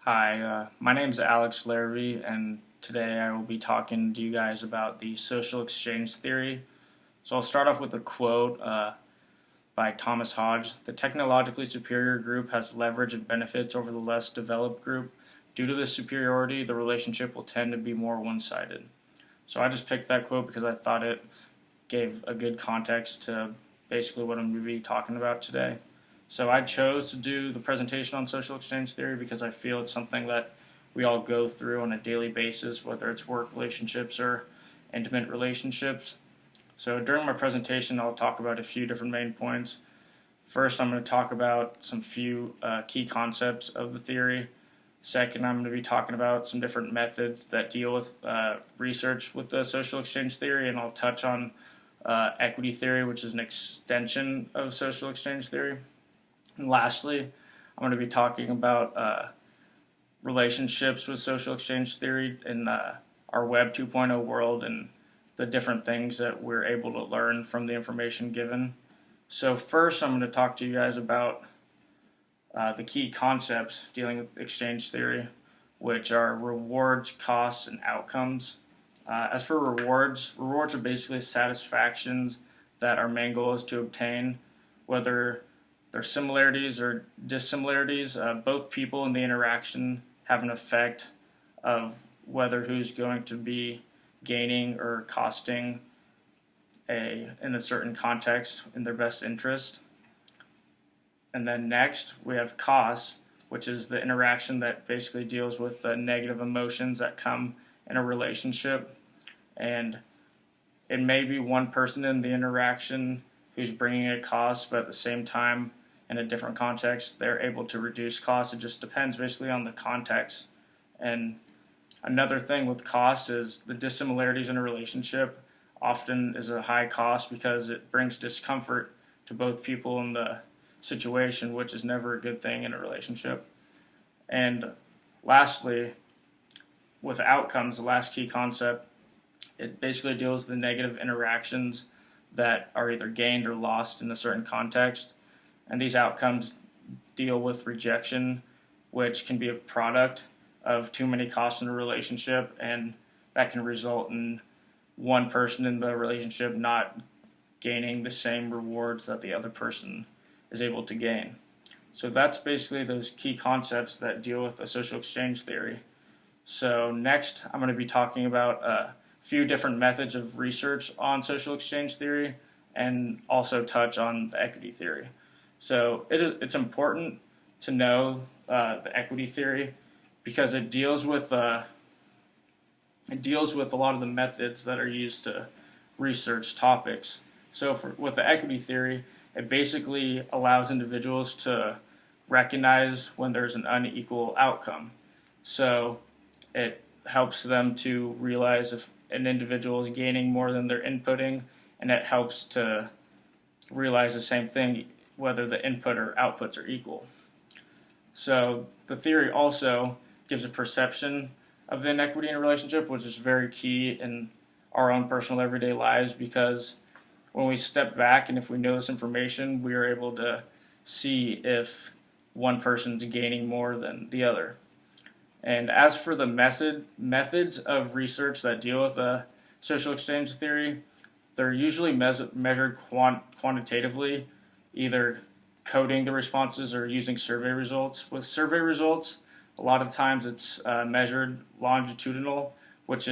Hi, my name is Alex Larrabee, and today I will be talking to you guys about the social exchange theory. So I'll start off with a quote by Thomas Hodge. The technologically superior group has leverage and benefits over the less developed group. Due to this superiority, the relationship will tend to be more one sided. So I just picked that quote because I thought it gave a good context to basically what I'm going to be talking about today. So I chose to do the presentation on social exchange theory because I feel it's something that we all go through on a daily basis, whether it's work relationships or intimate relationships. So during my presentation, I'll talk about a few different main points. First, I'm going to talk about some few key concepts of the theory. Second, I'm going to be talking about some different methods that deal with research with the social exchange theory, and I'll touch on equity theory, which is an extension of social exchange theory. And lastly, I'm going to be talking about relationships with social exchange theory in our Web 2.0 world and the different things that we're able to learn from the information given. So first, I'm going to talk to you guys about the key concepts dealing with exchange theory, which are rewards, costs, and outcomes. As for rewards are basically satisfactions that our main goal is to obtain, whether they're similarities or dissimilarities. Both people in the interaction have an effect of whether who's going to be gaining or costing in a certain context in their best interest. And then next we have costs, which is the interaction that basically deals with the negative emotions that come in a relationship. And it may be one person in the interaction who's bringing a cost, but at the same time, in a different context, they're able to reduce costs. It just depends basically on the context. And another thing with costs is the dissimilarities in a relationship often is a high cost because it brings discomfort to both people in the situation, which is never a good thing in a relationship. And lastly, with outcomes, the last key concept, it basically deals with the negative interactions that are either gained or lost in a certain context. And these outcomes deal with rejection, which can be a product of too many costs in a relationship, and that can result in one person in the relationship not gaining the same rewards that the other person is able to gain. So that's basically those key concepts that deal with the social exchange theory. So next, I'm going to be talking about a few different methods of research on social exchange theory and also touch on the equity theory. So it's important to know the equity theory because it deals with a lot of the methods that are used to research topics. So with the equity theory, it basically allows individuals to recognize when there's an unequal outcome. So it helps them to realize if an individual is gaining more than they're inputting, and it helps to realize the same thing whether the input or outputs are equal. So the theory also gives a perception of the inequity in a relationship, which is very key in our own personal everyday lives because when we step back and if we know this information, we are able to see if one person's gaining more than the other. And as for the methods of research that deal with the social exchange theory, they're usually measured quantitatively, either coding the responses or using survey results. With survey results, a lot of times it's measured longitudinal, which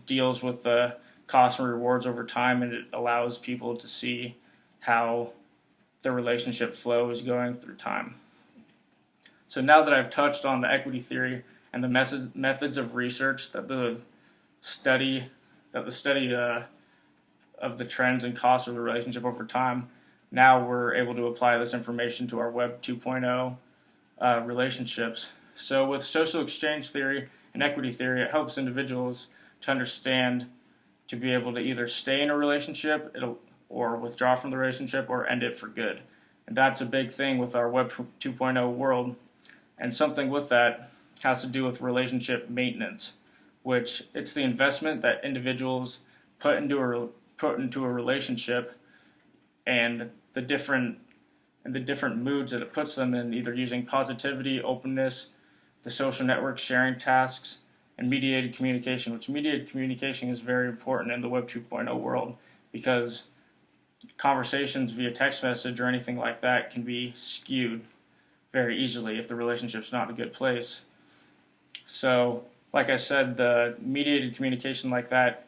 deals with the costs and rewards over time, and it allows people to see how the relationship flow is going through time. So now that I've touched on the equity theory and the methods of research that the study of the trends and costs of the relationship over time, now we're able to apply this information to our Web 2.0 relationships. So with social exchange theory and equity theory, it helps individuals to understand to be able to either stay in a relationship or withdraw from the relationship or end it for good. And that's a big thing with our Web 2.0 world. And something with that has to do with relationship maintenance, which it's the investment that individuals put into a relationship and the different moods that it puts them in, either using positivity, openness, the social network sharing tasks, and mediated communication, which mediated communication is very important in the Web 2.0 world because conversations via text message or anything like that can be skewed very easily if the relationship's not in a good place. So, like I said, the mediated communication like that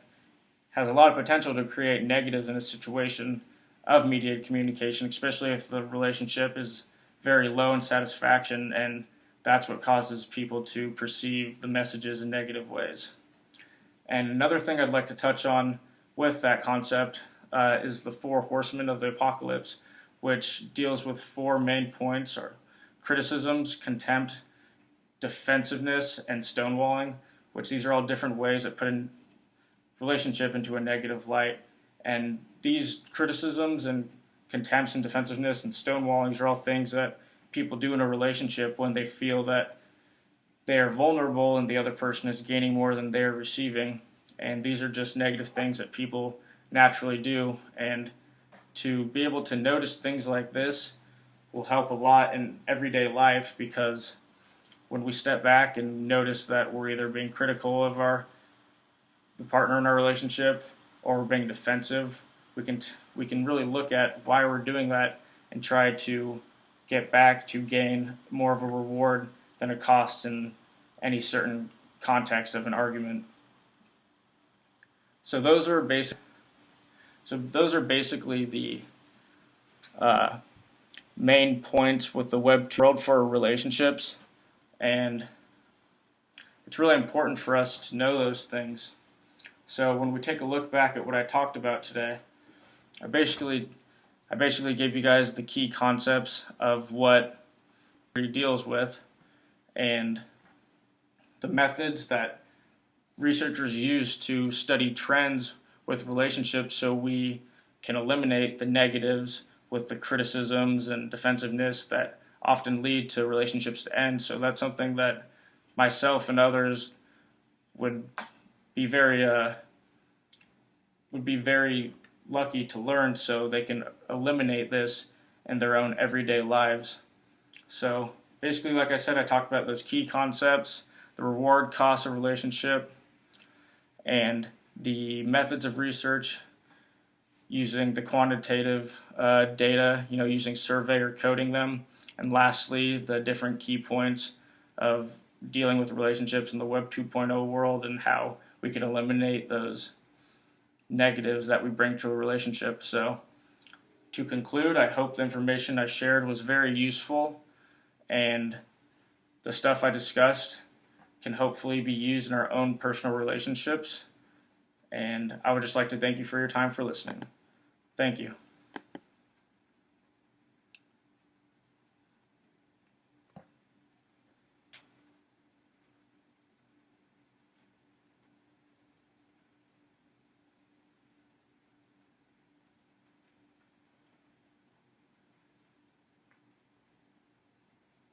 has a lot of potential to create negatives in a situation of mediated communication, especially if the relationship is very low in satisfaction, and that's what causes people to perceive the messages in negative ways. And another thing I'd like to touch on with that concept is the four horsemen of the apocalypse, which deals with four main points: or criticisms, contempt, defensiveness, and stonewalling, which these are all different ways that put a relationship into a negative light. And these criticisms and contempts and defensiveness and stonewallings are all things that people do in a relationship when they feel that they are vulnerable and the other person is gaining more than they're receiving. And these are just negative things that people naturally do. And to be able to notice things like this will help a lot in everyday life, because when we step back and notice that we're either being critical of the partner in our relationship or we're being defensive, we can really look at why we're doing that and try to get back to gain more of a reward than a cost in any certain context of an argument. So those are basically the main points with the Web 2 world for relationships, and it's really important for us to know those things. So when we take a look back at what I talked about today, I basically gave you guys the key concepts of what it deals with and the methods that researchers use to study trends with relationships so we can eliminate the negatives with the criticisms and defensiveness that often lead to relationships to end. So that's something that myself and others would be very lucky to learn, so they can eliminate this in their own everyday lives. So basically, like I said, I talked about those key concepts, the reward cost of relationship, and the methods of research using the quantitative data, using survey or coding them, and lastly, the different key points of dealing with relationships in the Web 2.0 world and how we can eliminate those negatives that we bring to a relationship. So to conclude, I hope the information I shared was very useful, and the stuff I discussed can hopefully be used in our own personal relationships. And I would just like to thank you for your time for listening. Thank you.